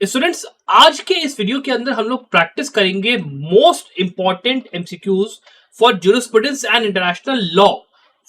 Students, आज के इस वीडियो के अंदर हम लोग प्रैक्टिस करेंगे most important MCQs for jurisprudence and international law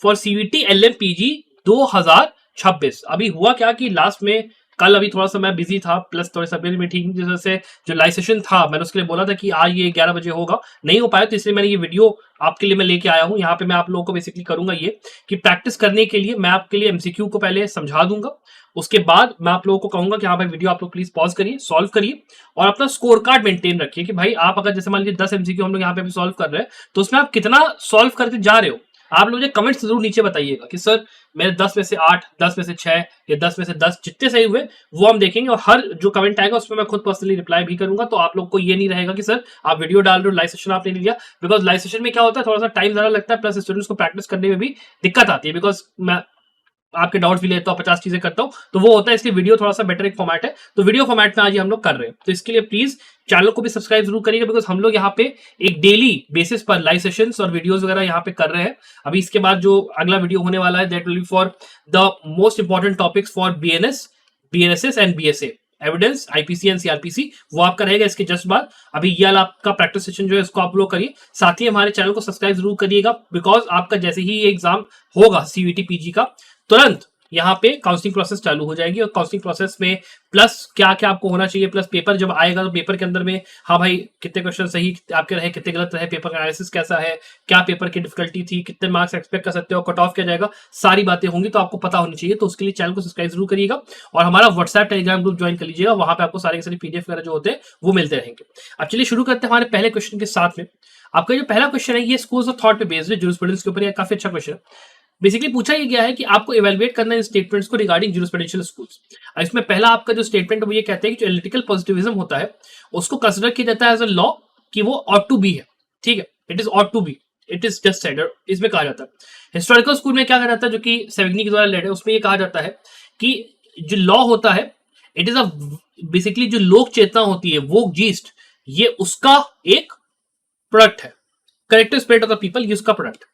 for CVT LMPG 2026। अभी हुआ क्या कि लास्ट में कल अभी थोड़ा सा मैं बिजी था, प्लस थोड़े तबियत में ठीक जिस वजह से जो लाइव सेशन था मैंने उसके लिए बोला था कि आज ये 11 बजे होगा, नहीं हो पाया, तो इसलिए मैंने ये वीडियो आपके लिए मैं लेके आया हूँ। यहाँ पे मैं आप लोगों को बेसिकली करूंगा ये कि प्रैक्टिस करने के लिए मैं आपके लिए एमसीक्यू को पहले समझा दूंगा, उसके बाद मैं आप लोगों को कहूंगा कि हाँ भाई वीडियो आप लोग प्लीज पॉज करिए, सॉल्व करिए और अपना स्कोर कार्ड मेंटेन रखिए कि भाई आप अगर जैसे मान लीजिए 10 एमसीक्यू हम लोग यहाँ पे भी सॉल्व कर रहे हैं तो उसमें आप कितना सॉल्व करते जा रहे हो। आप लोग मुझे कमेंट्स जरूर नीचे बताइएगा कि सर मेरे 10 में से 8, 10 में से 6 या 10 में से 10 जितने सही हुए वो हम देखेंगे, और हर जो कमेंट आएगा उसमें मैं खुद पर्सनली रिप्लाई भी करूंगा। तो आप लोग को ये नहीं रहेगा कि सर आप वीडियो डाल रहे हो, लाइव सेशन आपने नहीं लिया, बिकॉज लाइव सेशन में क्या होता है थोड़ा सा टाइम ज्यादा लगता है, प्लस स्टूडेंट्स को प्रैक्टिस करने में भी दिक्कत आती है, बिकॉज मैं आपके डाउट्स भी लेता हूँ, 50 चीजें करता हूँ, तो वो होता है, इसलिए वीडियो थोड़ा सा बेटर एक फॉर्मेट है। तो वीडियो फॉर्मेट में आज हम लोग कर रहे हैं, तो इसके लिए प्लीज चैनल को भी सब्सक्राइब जरूर करिएगा, बिकॉज हम लोग यहाँ पे एक डेली बेसिस पर लाइव सेशंस और वीडियोस वगैरह यहाँ पे कर रहे हैं। अभी इसके बाद जो अगला वीडियो होने वाला है that will be for the most important topics for BNS, BNSS and BSA, evidence, IPC and CrPC, वो आपका रहेगा इसके जस्ट बाद। अभी ये आपका प्रैक्टिस सेशन जो है इसको आप लोग करिए, साथ ही हमारे चैनल को सब्सक्राइब जरूर करिएगा, बिकॉज आपका जैसे ही ये एग्जाम होगा सीवीटी पीजी का, तुरंत यहाँ पे काउंसलिंग प्रोसेस चालू हो जाएगी। और काउंसलिंग प्रोसेस में प्लस क्या क्या आपको होना चाहिए, प्लस पेपर जब आएगा तो पेपर के अंदर में हाँ भाई कितने क्वेश्चन सही आपके रहे, कितने गलत रहे, पेपर का एनालिसिस कैसा है, क्या पेपर की डिफिकल्टी थी, कितने मार्क्स एक्सपेक्ट कर सकते हो, कट ऑफ क्या जाएगा, सारी बातें होंगी तो आपको पता होनी चाहिए। तो उसके लिए चैनल को सब्सक्राइब जरूर करिएगा और हमारा व्हाट्सएप टेलीग्राम ग्रुप ज्वाइन कर लीजिएगा, वहां पे आपको सारे के सारे पीडीएफ वगैरह जो होते हैं वो मिलते रहेंगे। अब चलिए शुरू करते हैं हमारे पहले क्वेश्चन के साथ में। आपका जो पहला क्वेश्चन है ये स्कूल्स ऑफ थॉट पे बेस्ड है, ज्यूरिस्प्रूडेंस के ऊपर, ये काफी अच्छा क्वेश्चन है। बेसिकली पूछा ये गया है कि आपको इवेलुएट करना है स्टेटमेंट्स को रिगार्डिंग ज्यूरिस्प्रूडेंशियल स्कूल्स। इसमें पहला आपका जो स्टेटमेंट है वो ये कहते हैं कि जो एनालिटिकल पॉजिटिविज्म होता है उसको कंसीडर किया जाता है एज अ लॉ कि वो ऑट टू बी है, ठीक है, it is ought to be, it is just said, इसमें कहा जाता है। हिस्टोरिकल स्कूल में क्या कहा जाता है, जो कि सेवग्नी के द्वारा लेड है, उसमें ये कहा जाता है कि जो लॉ होता है इट इज अ बेसिकली जो लोक चेतना होती है वो जीस्ट, ये उसका एक प्रोडक्ट है, collective spirit of the people, ये उसका प्रोडक्ट।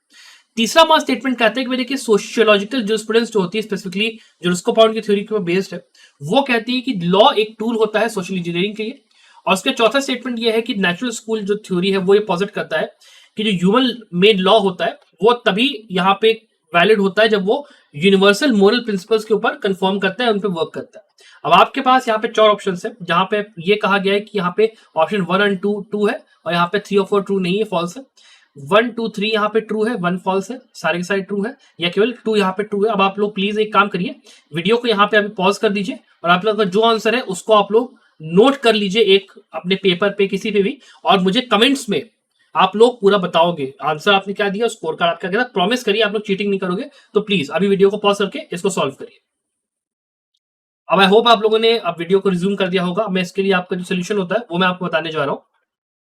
तीसरा हमारा स्टेटमेंट कहता है कि देखिए सोशियोलॉजिकल ज्यूरिस्प्रूडेंस जो होती है स्पेसिफिकली जो रुस्को पाउंड की थ्योरी के ऊपर बेस्ड है, वो कहती है कि लॉ एक टूल होता है सोशल इंजीनियरिंग के लिए। और उसका चौथा स्टेटमेंट ये है कि नेचुरल स्कूल जो थ्योरी है वो ये पॉजिट करता है कि जो ह्यूमन मेड लॉ होता है वो तभी यहाँ पे वैलिड होता है जब वो यूनिवर्सल मोरल प्रिंसिपल्स के ऊपर कंफर्म करता है, उन पर वर्क करता है। अब आपके पास यहाँ पे 4 ऑप्शन है, जहां पे ये कहा गया है कि यहाँ पे ऑप्शन 1 और 2 ट्रू है, और यहाँ पे 3 और 4 ट्रू नहीं है, फॉल्स है। 1, 2, 3 यहाँ पे ट्रू है, 1 फॉल्स है, सारे के सारे ट्रू है, या केवल 2 यहाँ पे ट्रू है। अब आप लोग प्लीज एक काम करिए, वीडियो को यहाँ पे अभी पॉज कर दीजिए और आप लोग का जो आंसर है उसको आप लोग नोट कर लीजिए एक अपने पेपर पे किसी पे भी, और मुझे कमेंट्स में आप लोग पूरा बताओगे आंसर आपने क्या दिया, स्कोर कार्ड आपका क्या था। प्रॉमिस करिए आप लोग चीटिंग नहीं करोगे, तो प्लीज अभी वीडियो को पॉज करके इसको सॉल्व करिए। अब आई होप आप लोगों ने अब वीडियो को रिज्यूम कर दिया होगा। मैं इसके लिए आपका जो सोल्यूशन होता है वो मैं आपको बताने जा रहा हूँ।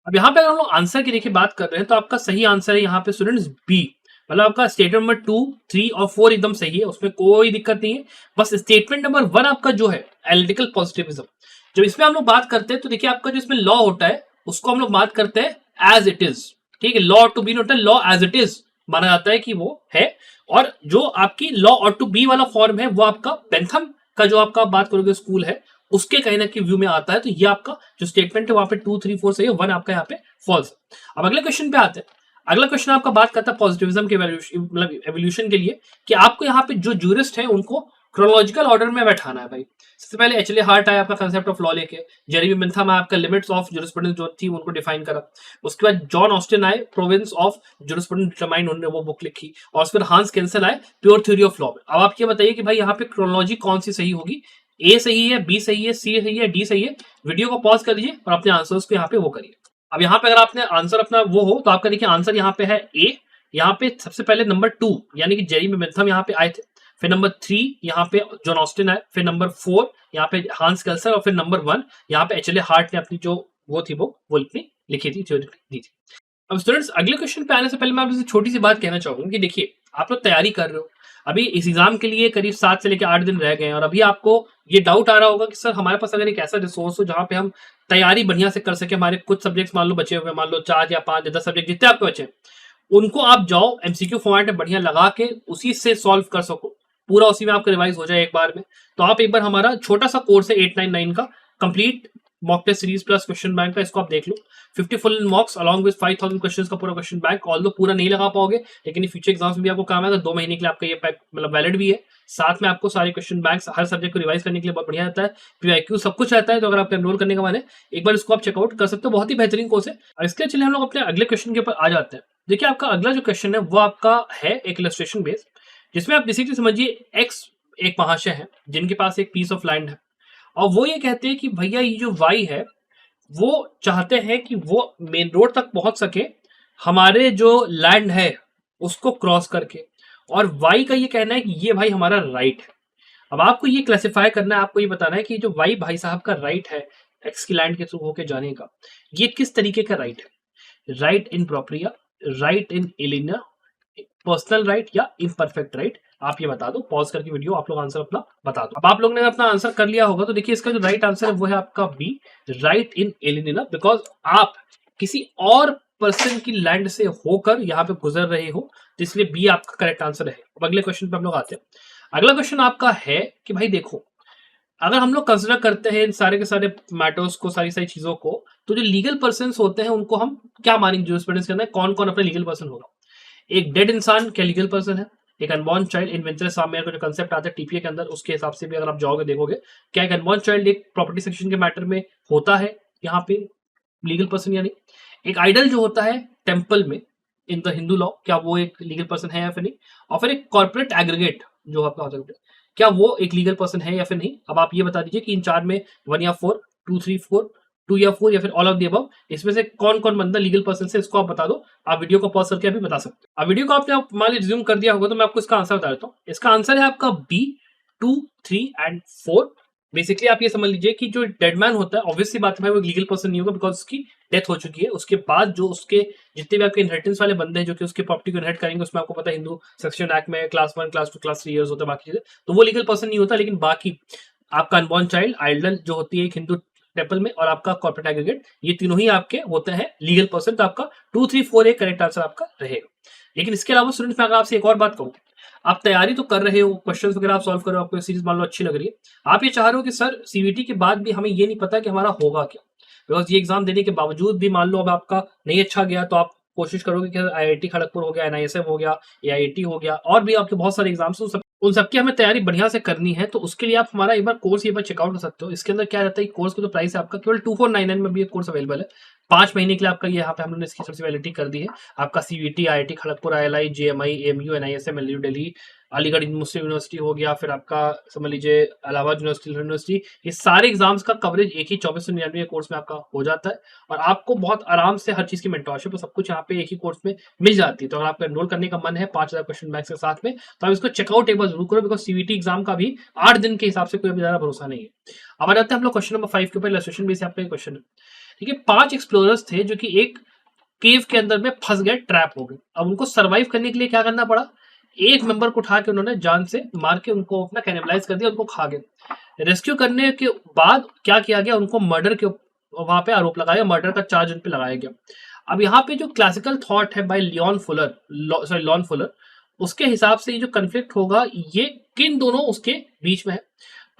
अब यहाँ पे अगर हम लोग आंसर की देखिए बात कर रहे हैं तो आपका सही आंसर है यहाँ पे स्टूडेंट्स बी, मतलब आपका स्टेटमेंट नंबर 2, 3 और 4 एकदम सही है, उसमें कोई दिक्कत नहीं है। बस स्टेटमेंट नंबर 1 आपका जो है एनालिटिकल पॉजिटिविज्म, जब इसमें हम लोग बात करते हैं तो देखिए आपका जो इसमें लॉ होता है उसको हम लोग बात करते हैं एज इट इज, ठीक है, लॉ टू बी होता है, लॉ एज इट इज माना जाता है कि वो है। और जो आपकी लॉ और टू बी वाला फॉर्म है वो आपका बेंथम का जो आपका बात करोगे स्कूल है उसके कहीं ना कहीं व्यू में आता है। तो ये आपका जो स्टेटमेंट है वहां पे 2, 3, 4 सही है, 1 आपका यहाँ पे फॉल्स है। अब अगले क्वेश्चन पे आते हैं। अगला क्वेश्चन आपका बात करता है पॉजिटिविज्म के मतलब एवोल्यूशन के लिए, कि आपको यहाँ पे जो जूरिस्ट है उनको क्रोनोलॉजिकल ऑर्डर में बैठाना है भाई। सबसे पहले एचले हार्ट आया आपका कंसेप्ट ऑफ लॉ लेके, जेरेमी बेंथम आया आपका लिमिट्स ऑफ ज्यूरिस्प्रूडेंस जो थी उनको डिफाइन करा, उसके बाद जॉन ऑस्टिन आए प्रोविंस ऑफ ज्यूरिस्प्रूडेंस डिटरमाइन, उन्होंने वो बुक लिखी, और उसके बाद हांस केंसल आए प्योर थ्योरी ऑफ लॉ। अब आप ये बताइए कि भाई यहाँ पे क्रोनोलॉजी कौन सी सही होगी, ए सही है, बी सही है, सी सही है, डी सही है। वीडियो को पॉज कर दीजिए और अपने आंसर्स को यहाँ पे वो करिए। अब यहाँ पे अगर आपने आंसर अपना वो हो तो आपका देखिए आंसर यहाँ पे है ए। यहाँ पे सबसे पहले नंबर 2 यानी कि जेरेमी बेंथम यहाँ पे आए थे, फिर नंबर 3 यहाँ पे जॉन ऑस्टिन आए, फिर नंबर 4 यहाँ पे हांस केल्सर, और फिर नंबर 1 यहाँ पे एचले हार्ट ने अपनी जो वो थी वो लिखी थी, थ्योरी दी थी। अब स्टूडेंट्स अगले क्वेश्चन पे आने से पहले मैं आपसे छोटी सी बात कहना चाहूंगा कि देखिए आप लोग तैयारी कर रहे हो, अभी इस एग्जाम के लिए करीब 7 से लेकर 8 दिन रह गए हैं, और अभी आपको ये डाउट आ रहा होगा कि सर हमारे पास अगर एक ऐसा रिसोर्स हो जहां पे हम तैयारी बढ़िया से कर सके, हमारे कुछ सब्जेक्ट्स मान लो बचे हुए, मान लो 4 या 5 या 10 सब्जेक्ट जितने आपके बचे, उनको आप जाओ एमसीक्यू फॉर्मेट में बढ़िया लगा के उसी से सॉल्व कर सको, पूरा उसी में आपका रिवाइज हो जाए एक बार में, तो आप एक बार हमारा छोटा सा कोर्स है 899 का complete mock test series plus question bank का, इसको आप देख लो। 50 full mocks along with 5000 questions का पूरा क्वेश्चन बैंक। ऑल्दो पूरा नहीं लगा पाओगे, लेकिन फ्यूचर एग्जाम्स में भी आपको काम आएगा। 2 महीने के लिए आपका ये पैक मतलब वैलिड भी है। साथ में आपको सारे क्वेश्चन बैंक्स हर सब्जेक्ट को रिवाइज करने के लिए बहुत बढ़िया रहता है। PYQ सब कुछ रहता है। तो अगर आप एनरोल करने का मन है, एक बार इसको आप चेकआउट कर सकते हो, बहुत ही बेहतरीन कोर्स है। और इसके चलिए हम लोग अपने अगले क्वेश्चन के ऊपर आ जाते हैं। देखिए आपका अगला जो क्वेश्चन है वो आपका है एक इलस्ट्रेशन बेस्ड, जिसमें आप बेसिकली समझिए एक्स एक महाशय है जिनके पास एक पीस ऑफ लैंड है, और वो ये कहते हैं कि भैया ये जो वाई है वो चाहते हैं कि वो मेन रोड तक पहुंच सके हमारे जो लैंड है उसको क्रॉस करके, और वाई का ये कहना है कि ये भाई हमारा राइट है। अब आपको ये क्लासिफाई करना है, आपको ये बताना है कि जो वाई भाई साहब का राइट है एक्स की लैंड के थ्रू होके जाने का, ये किस तरीके का राइट है। Right in प्रॉपर्टिया, right in Elina, personal right या इम्परफेक्ट राइट, आप ये बता दो। पॉज करके वीडियो आप लोग आंसर अपना बता दो। अब आप लोगों ने अपना आंसर कर लिया होगा तो देखिए इसका जो राइट आंसर है वो है आपका बी, राइट इन एलिना, बिकॉज आप किसी और पर्सन की लैंड से होकर यहाँ पे गुजर रहे हो, तो इसलिए बी आपका करेक्ट आंसर है। अब अगले क्वेश्चन पे हम लोग आते हैं। अगला क्वेश्चन आपका है कि भाई देखो, अगर हम लोग कंसिडर करते हैं इन सारे के सारे मैटर्स को, सारी सारी चीजों को, तो जो लीगल पर्सन होते हैं उनको हम क्या मानेंगे जूरिस्प्रूडेंस के अंदर, कौन कौन अपने लीगल पर्सन होगा। एक डेड इंसान क्या लीगल पर्सन है, एक अनबॉर्न चाइल्ड इन्वेंचर सामने का जो कंसेप्ट आता है टीपीए के अंदर, उसके हिसाब से भी अगर आप जाओगे देखोगे क्या एक अनबॉर्न चाइल्ड एक प्रॉपर्टी सेक्शन के मैटर में होता है यहाँ पे लीगल पर्सन या नहीं। एक आइडल जो होता है टेम्पल में इन द हिंदू लॉ, क्या वो एक लीगल पर्सन है या फिर नहीं। और फिर एक कॉर्पोरेट एग्रीगेट जो आपका होता है, क्या वो एक लीगल पर्सन है या फिर नहीं। अब आप ये बता दीजिए कि इन चार में 1 या 4, 2, 3, 4, 2 या 4 या फिर ऑल ऑफ द अबव, इसमें से कौन कौन बंदा लीगल पर्सन से, इसको आप बता दो। आप वीडियो को पॉज करके अभी बता सकते हो। अब वीडियो को आपने मान लीजिए रिज्यूम कर दिया होगा तो मैं आपको इसका आंसर बता देता हूँ। इसका आंसर है आपका बी, 2, 3 एंड 4। बेसिकली आप ये समझ लीजिए कि जो डेडमैन होता है ऑब्वियसली बात है भाई वो लीगल पर्सन नहीं होगा, बिकॉज उसकी डेथ हो चुकी है। उसके बाद जो उसके जितने भी आपके इनहेरिटेंस वाले बंदे हैं जो कि उसके प्रॉपर्टी को इनहेरिट करेंगे, उसमें आपको पता है हिंदू सेक्शन एक्ट में क्लास 1, क्लास 2, क्लास 3 इयर्स होता है बाकी चीजें, तो वो लीगल पर्सन नहीं होता। लेकिन बाकी आपका अनबॉर्न चाइल्ड, आइडल जो होती है एक हिंदू टेम्पल में, और आपका कॉर्पोरेट एग्रीगेट, ये तीनों ही आपके होते हैं लीगल पर्सन। तो आपका 2, 3, 4 एक करेक्ट आंसर आपका रहेगा। लेकिन इसके अलावा स्टूडेंट्स मैं अगर आपसे एक और बात कहूँ, आप तैयारी तो कर रहे हो, क्वेश्चन वगैरह आप सॉल्व कर रहे हो, आपको सीरीज मान लो अच्छी लग रही है, आप ये चाह रहे हो कि सर सीवीटी के बाद भी हमें ये नहीं पता कि हमारा होगा क्या, बिकॉज ये एग्जाम देने के बावजूद भी मान लो अब आपका नहीं अच्छा गया तो आप कोशिश करोगे कि IIT खड़गपुर हो गया, NISM हो गया, AIT हो गया, और भी आपके बहुत सारे एग्जाम्स, उन सबकी हमें तैयारी बढ़िया से करनी है। तो उसके लिए आप हमारा एक बार कोर्स ये बार चेकआउट कर सकते हो। इसके अंदर क्या रहता है, कोर्स का जो प्राइस है आपका केवल 2499 में भी ये कोर्स अवेलेबल है। 5 महीने के लिए आपका ये यहाँ पे हम लोगों ने इसकी सबसे वैलिडिटी कर दी है। आपका CVT, IIT Kharagpur, ILI, JMI, AMU, NISM, LU Delhi, Aligarh Muslim University हो गया, फिर आपका समझ लीजिए इलाहाबाद यूनिवर्सिटी, ये सारे एग्जाम्स का कवरेज एक ही 2499 कोर्स में आपका हो जाता है। और आपको बहुत आराम से हर चीज की मेंटरशिप और सब कुछ यहाँ पे एक ही कोर्स में मिल जाती है। तो अगर आपको एनरोल करने का मन है 5000 क्वेश्चन बैंक्स के साथ में, तो आप इसको चेकआउट एक बार जरूर करो, बिकॉज CVT एग्जाम का भी 8 दिन के हिसाब से कोई ज्यादा भरोसा नहीं है। अब आ जाते हैं हम लोग क्वेश्चन नंबर 5 के ऊपर। इलस्ट्रेशन बेस आपका क्वेश्चन है। ठीक है, 5 एक्सप्लोरर्स थे जो कि एक केव के अंदर में फंस गए, ट्रैप हो गए। अब उनको सर्वाइव करने के लिए क्या करना पड़ा, एक मेंबर को उठा के उन्होंने जान से मार के उनको अपना कैनिबलाइज कर दिया, उनको खा गए। रेस्क्यू करने के बाद क्या किया गया, उनको मर्डर के वहां पे आरोप लगाया, मर्डर का चार्ज उन पे लगाया गया। अब यहाँ पे जो क्लासिकल थॉट है बाय लॉन फुलर, उसके हिसाब से ये जो कंफ्लिक्ट होगा ये किन दोनों उसके बीच में है,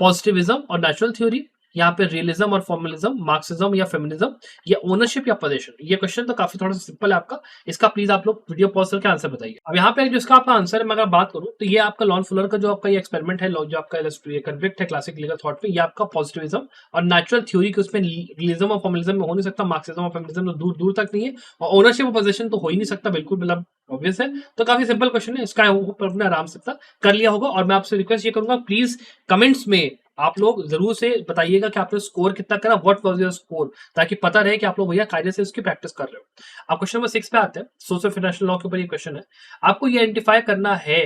पॉजिटिविज्म और नेचुरल थ्योरी, यहाँ पे रियलिज्म और फॉर्मलिज्म, मार्क्सिज्म या फेमिनिज्म, या ओनरशिप या पोजीशन। ये क्वेश्चन तो काफी थोड़ा सा सिंपल है आपका, इसका प्लीज आप लोग वीडियो पॉज करके आंसर बताइए। अब यहाँ पे जो इसका आपका आंसर है मैं अगर बात करूँ तो ये आपका लॉन फुलर का जो आपका ये एक्सपेरिमेंट है, जो आपका कन्फ्लिक्ट है क्लासिक लीगल थॉट पे, ये आपका पॉजिटिविज्म और नेचुरल थ्योरी के उसमें रियलिज्म और फॉर्मलिज्म में हो नहीं सकता, मार्क्सिज्म और फेमिनिज्म तो दूर दूर तक नहीं है, और ओनरशिप और पोजीशन तो हो ही नहीं सकता, बिल्कुल मतलब ऑब्वियस है। तो काफी सिंपल क्वेश्चन है, इसका अपने आराम से कर लिया होगा। और मैं आपसे रिक्वेस्ट ये करूंगा प्लीज कमेंट्स में आप लोग जरूर से बताइएगा कि आपने स्कोर कितना करा, व्हाट वाज योर स्कोर, ताकि पता रहे कि आप लोग भैया कायदे से उसकी प्रैक्टिस कर रहे हो। अब क्वेश्चन नंबर 6 पे आते हैं। सोशल फाइनेंशियल लॉ के ऊपर ये क्वेश्चन है। आपको ये आइडेंटिफाई करना है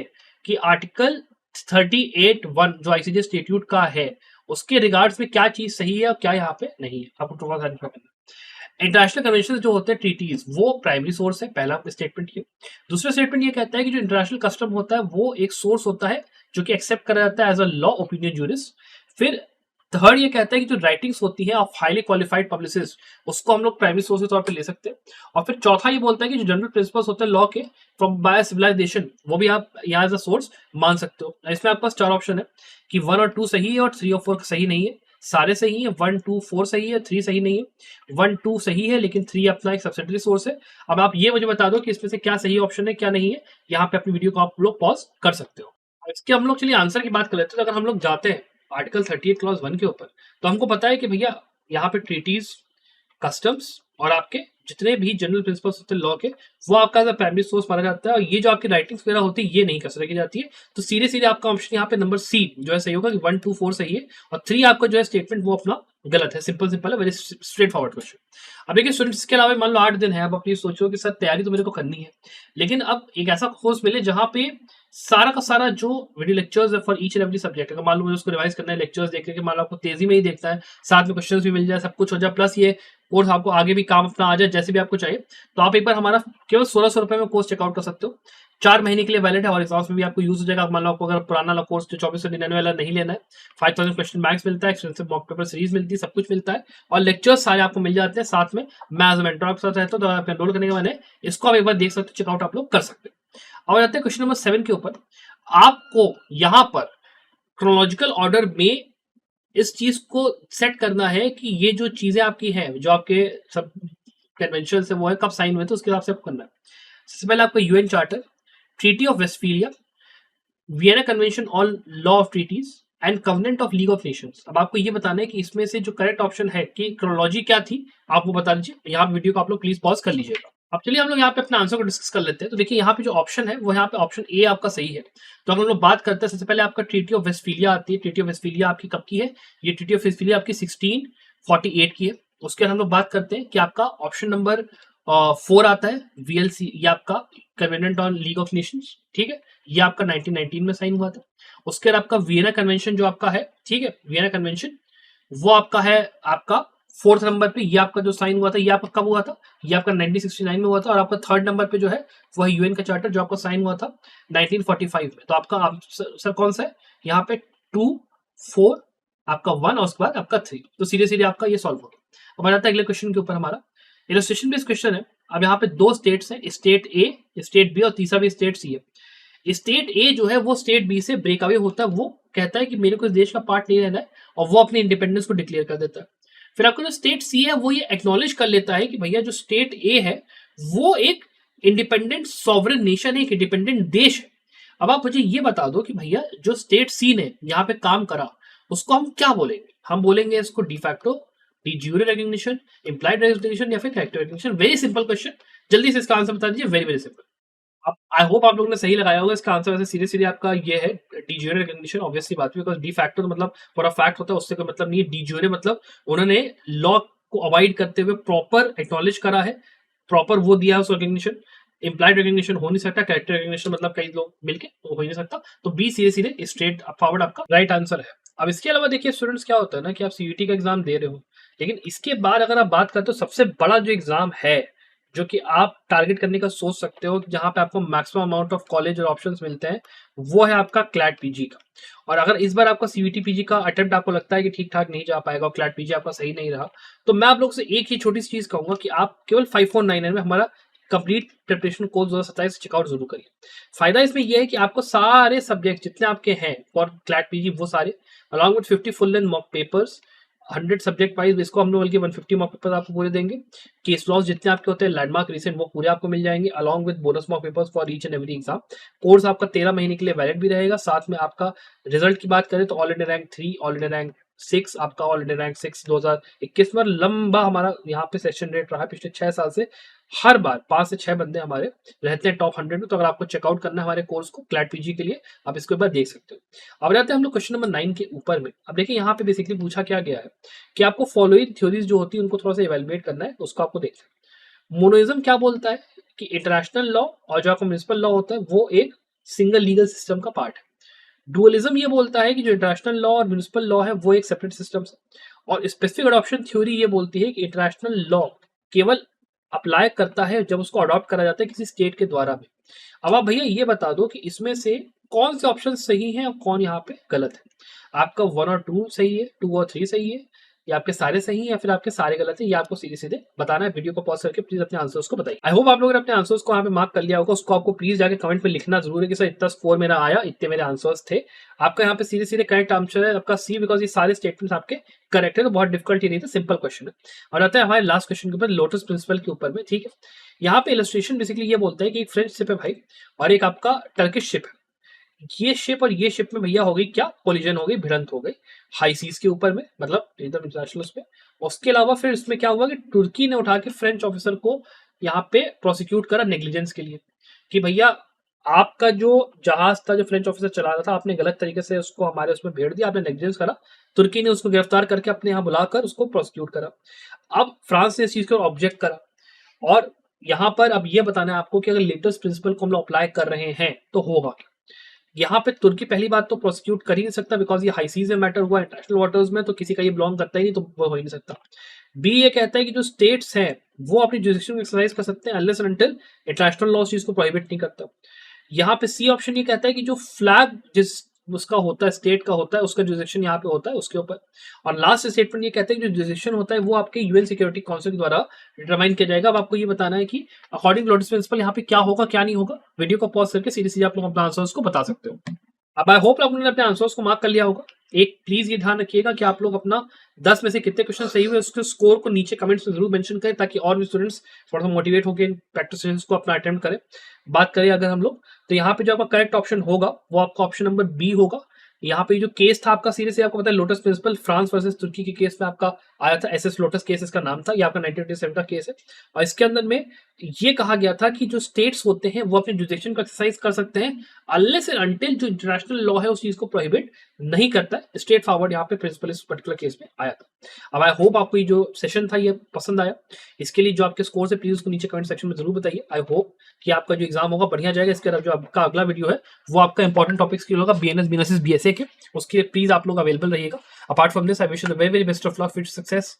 कि आर्टिकल 38(1) जो ICJ स्टेट्यूट का है उसके रिगार्ड्स में क्या चीज सही है और क्या यहाँ पे नहीं है, आपको थोड़ा सा आइडेंटिफाई करना है। इंटरनेशनल कन्वेंशन जो होते हैं ट्रीटीज, वो प्राइमरी सोर्स है, पहला स्टेटमेंट ये। दूसरा स्टेटमेंट ये कहता है कि जो इंटरनेशनल कस्टम होता है वो एक सोर्स होता है जो कि एक्सेप्ट करा जाता है as a law opinion juris. फिर थर्ड ये कहता है कि जो राइटिंग्स होती है ऑफ हाईली क्वालिफाइड पब्लिसिस्ट, उसको हम लोग प्राइमरी सोर्स के तौर पे ले सकते हैं। और फिर चौथा ये बोलता है कि जो जनरल प्रिंसिपल्स होते हैं लॉ के फ्रॉम बाय सिविलाइजेशन, वो भी आप यहाँ एज अ सोर्स मान सकते हो। इसमें आपके पास 4 ऑप्शन है कि 1 और 2 सही है और 3 और 4 सही नहीं है। सारे सही है, 1 2 4 सही है, 3 सही नहीं है। 1 2 सही है लेकिन 3 अपना एक सब्सिडरी सोर्स है। अब आप ये मुझे बता दो कि इसमें से क्या सही ऑप्शन है क्या नहीं है। यहाँ पे अपनी वीडियो को आप लोग पॉज कर सकते हो। इसके हम लोग चलिए आंसर की बात कर लेते हैं। तो अगर हम लोग जाते हैं आर्टिकल 38 क्लॉज 1 के ऊपर, तो हमको पता है कि भैया यहाँ पे ट्रीटीज, कस्टम्स और आपके जितने भी जनरल प्रिंसिपल्स होते हैं लॉ के, वो आपका एज प्राइमरी सोर्स माना जाता है। और ये जो आपकी राइटिंग्स वगैरह होती है ये नहीं कंसिडर की जाती है। तो सीधे सीधे आपका ऑप्शन यहाँ पे नंबर सी जो है सही होगा कि 1 2 4 सही है और 3 आपका जो है स्टेटमेंट वो अपना गलत है। सिंपल सिंपल है, वेरी स्ट्रेट फॉरवर्ड क्वेश्चन। अब देखिए स्टूडेंट्स, इसके अलावा मान लो 8 दिन है, अब अपनी सोचो कि सर तैयारी तो मेरे को करनी है, लेकिन अब एक ऐसा कोर्स मिले जहाँ पे सारा का सारा जो वीडियो लेक्चर्स है for each and every subject, अगर मान लो मुझे उसको रिवाइज करना है, लेक्चर्स देख के मान लो आपको तेजी में ही देखता है, साथ में क्वेश्चंस भी मिल जाए, सब कुछ हो जाए, प्लस ये कोर्स आपको आगे भी काम अपना आ जाए जैसे भी आपको चाहिए, तो आप एक बार हमारा केवल 1600 रुपए में कोर्स चेकआउट कर सकते हो। 4 महीने के लिए वैलिड है और एग्जाम्स में भी आपको यूज हो जाएगा। मान लो आपको अगर पुराना वाला कोर्स जो 2499 वाला नहीं लेना है, 5000 क्वेश्चन बैंक्स मिलता है, एक्सटेंसिव मॉक पेपर सीरीज मिलती है, सब कुछ मिलता है और लेक्चर्स सारे आपको मिल जाते हैं। साथ में मैं एज मेंटर आपके साथ रहता हूं, तो आप एनरोल करने के बाद इसको आप एक बार देख सकते हो, चेकआउट आप लोग कर सकते हो। अब आते हैं क्वेश्चन नंबर 7 के ऊपर। आपको यहां पर क्रोनोलॉजिकल ऑर्डर में इस चीज को सेट करना है कि ये जो चीजें आपकी हैं, जो आपके सब कन्वेंशन है वो है कब साइन हुए, तो उसके हिसाब से आपको करना है। सबसे पहले आपका UN charter, treaty of Westphalia, Vienna convention on law of treaties and covenant of League of Nations. अब आपको ये बताना है कि इसमें से जो करेक्ट ऑप्शन है कि क्रोनोलॉजी क्या थी, आपको बता दीजिए। यहाँ वीडियो को आप लोग प्लीज पॉज कर लीजिएगा। अब चलिए हम लोग यहाँ पे अपना आंसर को डिस्कस कर लेते हैं। तो देखिए यहाँ पे जो ऑप्शन है वो यहाँ पे ऑप्शन ए आपका सही है। तो अगर हम लोग बात करते हैं, सबसे पहले आपका ट्रीटी ऑफ वेस्टफीलिया आती है। ट्रीटी ऑफ वेस्टफीलिया आपकी कब की है? ये ट्रीटी ऑफ वेस्टफीलिया आपकी 1648 की है। उसके बाद हम लोग बात करते हैं कि आपका ऑप्शन नंबर 4 आता है वीएलसी, ये आपका कन्वेनेंट ऑन लीग ऑफ नेशंस, ठीक है, ये आपका 1919 में साइन हुआ था। उसके बाद आपका वियना कन्वेंशन जो आपका है, ठीक है, वियना कन्वेंशन वो आपका है आपका 4th नंबर पे, ये आपका जो साइन हुआ था ये आपका कब हुआ था? ये आपका 1969 में हुआ था। और आपका 3rd नंबर पे जो है वो है यूएन का चार्टर जो आपका साइन हुआ था 1945 में। तो आपका सर कौन सा है यहाँ पे? 2 4 आपका 1 और उसके बाद आपका 3। तो सीधे सीधे आपका ये सॉल्व होगा। अब आ जाता है अगले क्वेश्चन के ऊपर। हमारा इलस्ट्रेशन बेस्ड क्वेश्चन है। अब यहाँ पे 2 स्टेट्स हैं, स्टेट ए, स्टेट बी और तीसरा भी स्टेट सी है। स्टेट ए जो है वो स्टेट बी से ब्रेक अवे होता है, वो कहता है कि मेरे को इस देश का पार्ट नहीं रहना है और वो अपनी इंडिपेंडेंस को डिक्लेयर कर देता है। फिर आपका जो स्टेट सी है वो ये एक्नॉलेज कर लेता है कि भैया जो स्टेट ए है वो एक इंडिपेंडेंट सॉवरेन नेशन है, एक इंडिपेंडेंट देश है। अब आप मुझे ये बता दो कि भैया जो स्टेट सी ने यहाँ पे काम करा उसको हम क्या बोलेंगे? हम बोलेंगे इसको de facto, de jure recognition, implied recognition या फिर corrective recognition. Very simple question, जल्दी से इसका आंसर बता दीजिए। Very very simple. अब आई होप आप लोगों ने सही लगाया होगा। इसका आंसर वैसे सीधे सीधे आपका ये है डी ज्यूरे रिकॉग्निशन। ऑब्वियसली बात है, बिकॉज डी फैक्टो तो मतलब फॉर अ फैक्ट होता है, उससे कोई मतलब नहीं है। डी ज्यूरे मतलब उन्होंने लॉ को अवॉइड करते हुए प्रॉपर एक्नॉलेज करा है, प्रॉपर वो दिया है उस रिकॉग्निशन। इम्प्लाइड रिकॉग्निशन हो नहीं सकता, कैरेक्टर रिकॉग्निशन मतलब कई लोग मिलके तो हो ही नहीं सकता। तो बी सीधे सीधे स्ट्रेट फॉरवर्ड आपका राइट आंसर है। अब इसके अलावा देखिए स्टूडेंट्स, क्या होता है ना कि आप सीयूटी का एग्जाम दे रहे हो, लेकिन इसके बाद अगर आप बात करते हो सबसे बड़ा जो एग्जाम है जो कि आप टारगेट करने का सोच सकते हो, जहां पे आपको मैक्सिमम अमाउंट ऑफ कॉलेज और ऑप्शंस मिलते हैं, वो है आपका क्लैट पीजी का। और अगर इस बार आपका सीयूटी पीजी का अटेम्प्ट आपको लगता है कि ठीक ठाक नहीं जा पाएगा और क्लैट पीजी आपका सही नहीं रहा, तो मैं आप लोग से एक ही छोटी सी चीज कहूंगा कि आप केवल 5499 में हमारा कंप्लीट प्रिपरेशन कोर्स 2027 चेकआउट जरूर करिए। फायदा इसमें यह है कि आपको सारे सब्जेक्ट जितने आपके हैं फॉर क्लैट पीजी वो सारे along with 50 full length mock papers, 100 subject wise, इसको हम लोग बल्कि 150 मॉक पेपर आपको पूरे देंगे। केस लॉस जितने आपके होते हैं लैंडमार्क रिसेंट वो पूरे आपको मिल जाएंगे, along with bonus mock papers for each and every exam. Course आपका 13 महीने के लिए वैलिड भी रहेगा। साथ में आपका रिजल्ट की बात करें तो all India rank 3, all India rank 6, आपका ऑल इंडिया रैंक 6 2021 में लंबा हमारा यहाँ पे सेशन रेट रहा है पिछले 6 साल से। हर बार 5 से 6 बंदे हमारे रहते हैं टॉप 100 में। तो अगर आपको चेकआउट करना है हमारे कोर्स को क्लैट पीजी के लिए, आप इसको एक बार देख सकते हो। अब जाते हैं हम लोग क्वेश्चन नंबर 9 के ऊपर में। अब देखिए यहाँ पे बेसिकली पूछा क्या गया है कि आपको फॉलोइंग थ्योरीज जो होती है उनको थोड़ा सा इवेलुएट करना है, उसको आपको देखना है। मोनोइज्म क्या बोलता है कि इंटरनेशनल लॉ और जो आपका म्युनिसिपल लॉ होता है वो एक सिंगल लीगल सिस्टम का पार्ट है। डुअलिज्म ये बोलता है कि जो इंटरनेशनल लॉ और म्युनिसिपल लॉ है वो एक सेपरेट सिस्टम है। और स्पेसिफिक अडॉप्शन थ्योरी ये बोलती है कि इंटरनेशनल लॉ केवल अप्लाई करता है जब उसको अडॉप्ट करा जाता है किसी स्टेट के द्वारा में। अब आप भैया ये बता दो कि इसमें से कौन से ऑप्शन सही है और कौन यहाँ पे गलत है। आपका 1 और 2 सही है, 2 और 3 सही है, ये आपके सारे सही हैं या फिर आपके सारे गलत हैं, ये आपको सीधे सीधे बताना है। वीडियो को पॉज करके प्लीज अपने आंसर्स को बताइए। आई होप आप लोगों ने अपने आंसर्स को यहाँ पे मार्क कर लिया होगा, उसको आपको प्लीज जाके कमेंट पे लिखना जरूर है कि सर इतना स्कोर मेरा आया, इतने मेरे आंसर्स थे। आपका यहाँ पे सीधे सीधे करेक्ट आंसर है आपका सी, बिकॉज ये सारे स्टेटमेंट्स आपके करेक्ट है, तो बहुत डिफिकल्ट ही नहीं था, सिंपल क्वेश्चन है। और आता है हमारे लास्ट क्वेश्चन के ऊपर, लोटस प्रिंसिपल के ऊपर में, ठीक है। यहाँ पे इलस्ट्रेशन बेसिकली ये बोलता है कि एक फ्रेंच शिप है भाई और एक आपका टर्किश शिप है। ये शिप और ये शिप में भैया हो गई क्या, कोलिजन हो गई, भिड़ंत हो गई हाई सीज के ऊपर में, मतलब एकदम इंटरनेशनल पे। उसके अलावा फिर इसमें क्या हुआ कि तुर्की ने उठा के फ्रेंच ऑफिसर को यहाँ पे प्रोसिक्यूट करा नेग्लिजेंस के लिए, कि भैया आपका जो जहाज था, जो फ्रेंच ऑफिसर चला रहा था, आपने गलत तरीके से उसको हमारे उसमें भेड़ दिया, आपने नेग्लिजेंस करा। तुर्की ने उसको गिरफ्तार करके अपने यहाँ बुलाकर उसको प्रोसिक्यूट करा। अब फ्रांस ने इस चीज को ऑब्जेक्ट करा और यहाँ पर अब ये बताना है आपको कि अगर लेटेस्ट प्रिंसिपल को हम लोग अप्लाई कर रहे हैं तो होगा क्या। यहाँ पे तुर्की पहली बात तो प्रोसिक्यूट कर ही नहीं सकता, बिकॉज ये हाई सीज में मैटर हुआ, इंटरनेशनल वाटर्स में, तो किसी का ये बिलोंग करता ही नहीं, तो वो हो ही नहीं सकता। बी ये कहता है कि जो स्टेट्स हैं वो अपनी जुरिडिक्शन एक्सरसाइज कर सकते हैं unless and until international law चीज को प्रोहिबिट नहीं करता। यहाँ पे सी ऑप्शन ये कहता है कि जो फ्लैग जिस उसका होता है, स्टेट का होता है, उसका जुरिडिक्शन यहाँ पे होता है उसके ऊपर। और लास्ट स्टेटमेंट ये कहते हैं कि जो जुरिडिक्शन होता है वो आपके यूएन सिक्योरिटी काउंसिल के द्वारा डिटरमाइन किया जाएगा। अब आपको ये बताना है कि अकॉर्डिंग टू लोटस प्रिंसिपल यहाँ पे क्या होगा क्या नहीं होगा। वीडियो को पॉज करके सीधे सीधे आप लोग अपना आंसर्स को बता सकते हो। अब आई होप आप लोगों ने अपने आंसर्स को मार्क कर लिया होगा। एक प्लीज ये ध्यान रखिएगा कि आप लोग अपना 10 में से कितने क्वेश्चन सही हुए उसके स्कोर को नीचे कमेंट्स में जरूर मेंशन करें, ताकि और भी स्टूडेंट्स थोड़ा सा मोटिवेट होकर प्रैक्टिस सेशंस को अपना अटेम्प्ट करें। बात करें अगर हम लोग, तो यहाँ पे जो आपका करेक्ट ऑप्शन होगा वो आपका ऑप्शन नंबर बी होगा। यहाँ पे जो केस था आपका सीरीज से आपको पता है, लोटस प्रिंसिपल फ्रांस वर्सेस तुर्की के केस में आपका आया था, एसएस लोटस केस इसका नाम था, ये आपका 1987 का केस है। और इसके अंदर में ये कहा गया था कि जो स्टेट्स होते हैं वो अपने जुरिडिक्शन को एक्सरसाइज कर सकते हैं अनलेस एंड अनटिल जो इंटरनेशनल लॉ है उस चीज को प्रोहिबिट नहीं करता है। स्ट्रेट फॉरवर्ड यहाँ पे प्रिंसिपल इस पर्टिकुलर केस में आया था। अब आई होप आपको ये जो सेशन था ये पसंद आया। इसके लिए जो आपके स्कोर से प्लीज उसको नीचे कमेंट सेक्शन में जरूर बताइए। आई होप कि आपका जो एग्जाम होगा बढ़िया जाएगा। इसके अलावा जो आपका अगला वीडियो है वो आपका इंपॉर्टेंट टॉपिक्स के होगा, बीएनएस बीएनएसएस बीएसए के, उसके लिए प्लीज आप लोग अवेलेबल रहिएगा। Apart from this I wish you the very very best of luck for success.